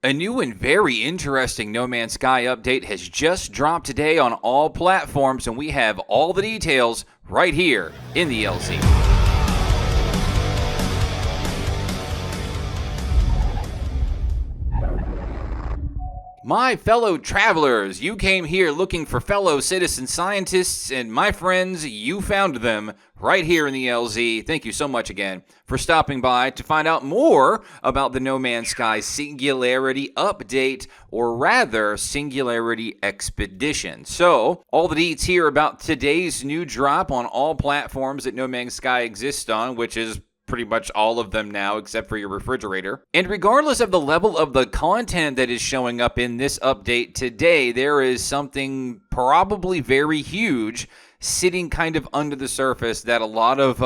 A new and very interesting No Man's Sky update has just dropped today on all platforms, and we have all the details right here in the LZ. My fellow travelers, you came here looking for fellow citizen scientists, and my friends, you found them right here in the LZ. Thank you so much again for stopping by to find out more about the No Man's Sky Singularity update, or rather, Singularity Expedition. So, all the deets here about today's new drop on all platforms that No Man's Sky exists on, which is pretty much all of them now except for your refrigerator. And regardless of the level of the content that is showing up in this update today, there is something probably very huge sitting kind of under the surface that a lot of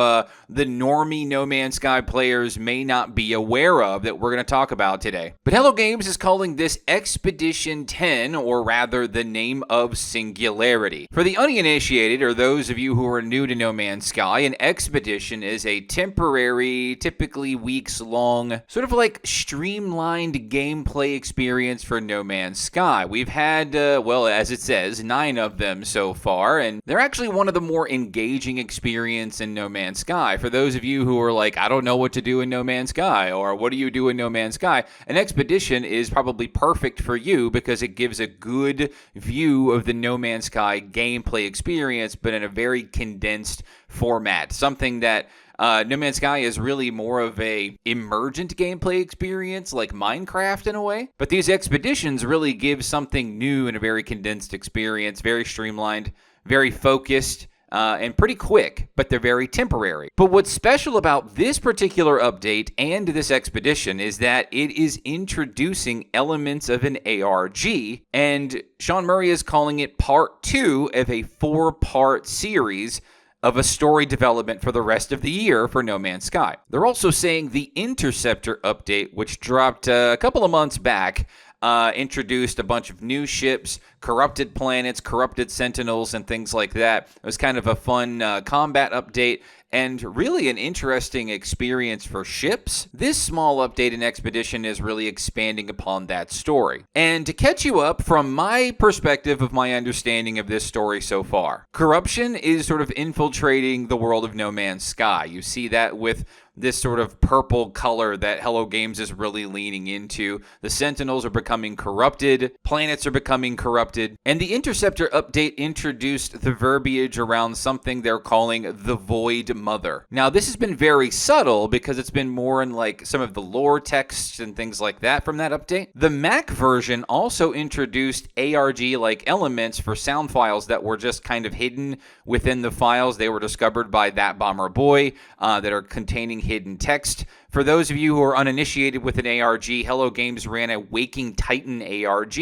the normie No Man's Sky players may not be aware of that we're going to talk about today. But Hello Games is calling this Expedition 10, or rather the name of Singularity. For the uninitiated, or those of you who are new to No Man's Sky, an expedition is a temporary, typically weeks-long, sort of like streamlined gameplay experience for No Man's Sky. We've had, well, as it says, 9 of them so far, and they're actually one of the more engaging experience in No Man's Sky. For those of you who are like, I don't know what to do in No Man's Sky, or what do you do in No Man's Sky, an expedition is probably perfect for you because it gives a good view of the No Man's Sky gameplay experience, but in a very condensed format. Something that No Man's Sky is really more of a emergent gameplay experience, like Minecraft in a way. But these expeditions really give something new in a very condensed experience, very streamlined, very focused, and pretty quick, but they're very temporary. But what's special about this particular update and this expedition is that it is introducing elements of an ARG, and Sean Murray is calling it part 2 of a 4-part series of a story development for the rest of the year for No Man's Sky. They're also saying the Interceptor update, which dropped a couple of months back, introduced a bunch of new ships, corrupted planets, corrupted sentinels, and things like that. It was kind of a fun combat update and really an interesting experience for ships. This small update in Expedition is really expanding upon that story. And to catch you up from my perspective of my understanding of this story so far, corruption is sort of infiltrating the world of No Man's Sky. You see that with this sort of purple color that Hello Games is really leaning into. The Sentinels are becoming corrupted, planets are becoming corrupted, and the Interceptor update introduced the verbiage around something they're calling the Void Mother. Now, this has been very subtle because it's been more in like some of the lore texts and things like that from that update. The Mac version also introduced ARG-like elements for sound files that were just kind of hidden within the files. They were discovered by That Bomber Boy that are containing hidden text. For those of you who are uninitiated with an ARG, Hello Games ran a Waking Titan ARG,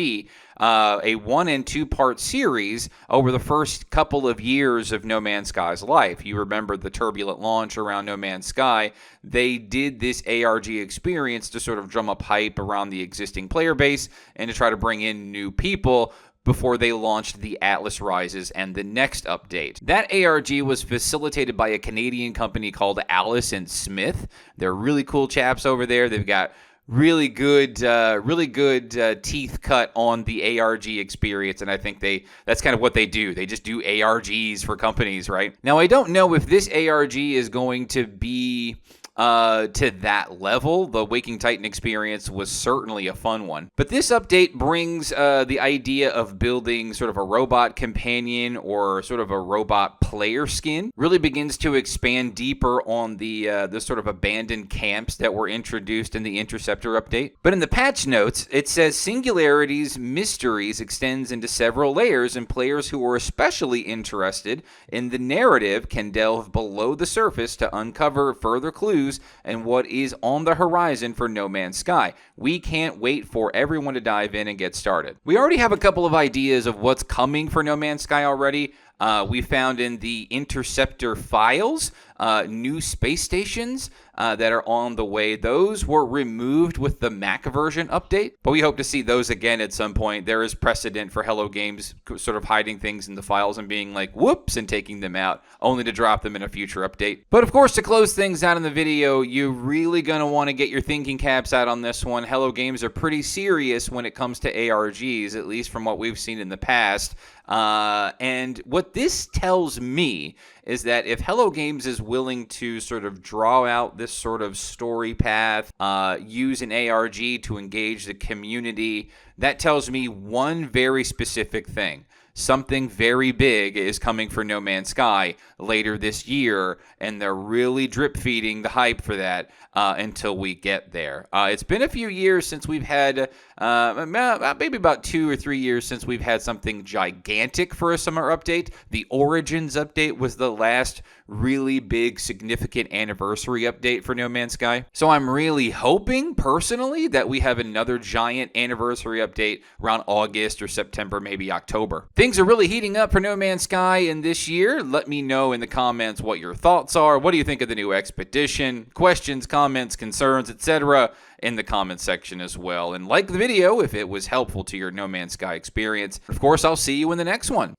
a 1 and 2 part series over the first couple of years of No Man's Sky's life. You remember the turbulent launch around No Man's Sky. They did this ARG experience to sort of drum up hype around the existing player base and to try to bring in new people before they launched the Atlas Rises and the next update. That ARG was facilitated by a Canadian company called Alice and Smith. They're really cool chaps over there. They've got really good teeth cut on the ARG experience, and I think that's kind of what they do. They just do ARGs for companies, right? Now, I don't know if this ARG is going to be to that level. The Waking Titan experience was certainly a fun one. But this update brings the idea of building sort of a robot companion or sort of a robot player skin. Really begins to expand deeper on the sort of abandoned camps that were introduced in the Interceptor update. But in the patch notes, it says Singularity's mysteries extends into several layers, and players who are especially interested in the narrative can delve below the surface to uncover further clues and what is on the horizon for No Man's Sky. We can't wait for everyone to dive in and get started. We already have a couple of ideas of what's coming for No Man's Sky already. We found in the Interceptor files new space stations that are on the way. Those were removed with the Mac version update, but we hope to see those again at some point. There is precedent for Hello Games sort of hiding things in the files and being like, whoops, and taking them out, only to drop them in a future update. But of course, to close things out in the video, you're really going to want to get your thinking caps out on this one. Hello Games are pretty serious when it comes to ARGs, at least from what we've seen in the past. And what this tells me is that if Hello Games is willing to sort of draw out this sort of story path, use an ARG to engage the community, that tells me one very specific thing. Something very big is coming for No Man's Sky later this year, and they're really drip feeding the hype for that until we get there. It's been a few years since we've had, maybe about 2 or 3 years since we've had something gigantic for a summer update. The Origins update was the last really big, significant anniversary update for No Man's Sky. So I'm really hoping, personally, that we have another giant anniversary update around August or September, maybe October. Things are really heating up for No Man's Sky in this year. Let me know in the comments what your thoughts are. What do you think of the new expedition? Questions, comments, concerns, etc. in the comments section as well. And like the video if it was helpful to your No Man's Sky experience. Of course, I'll see you in the next one.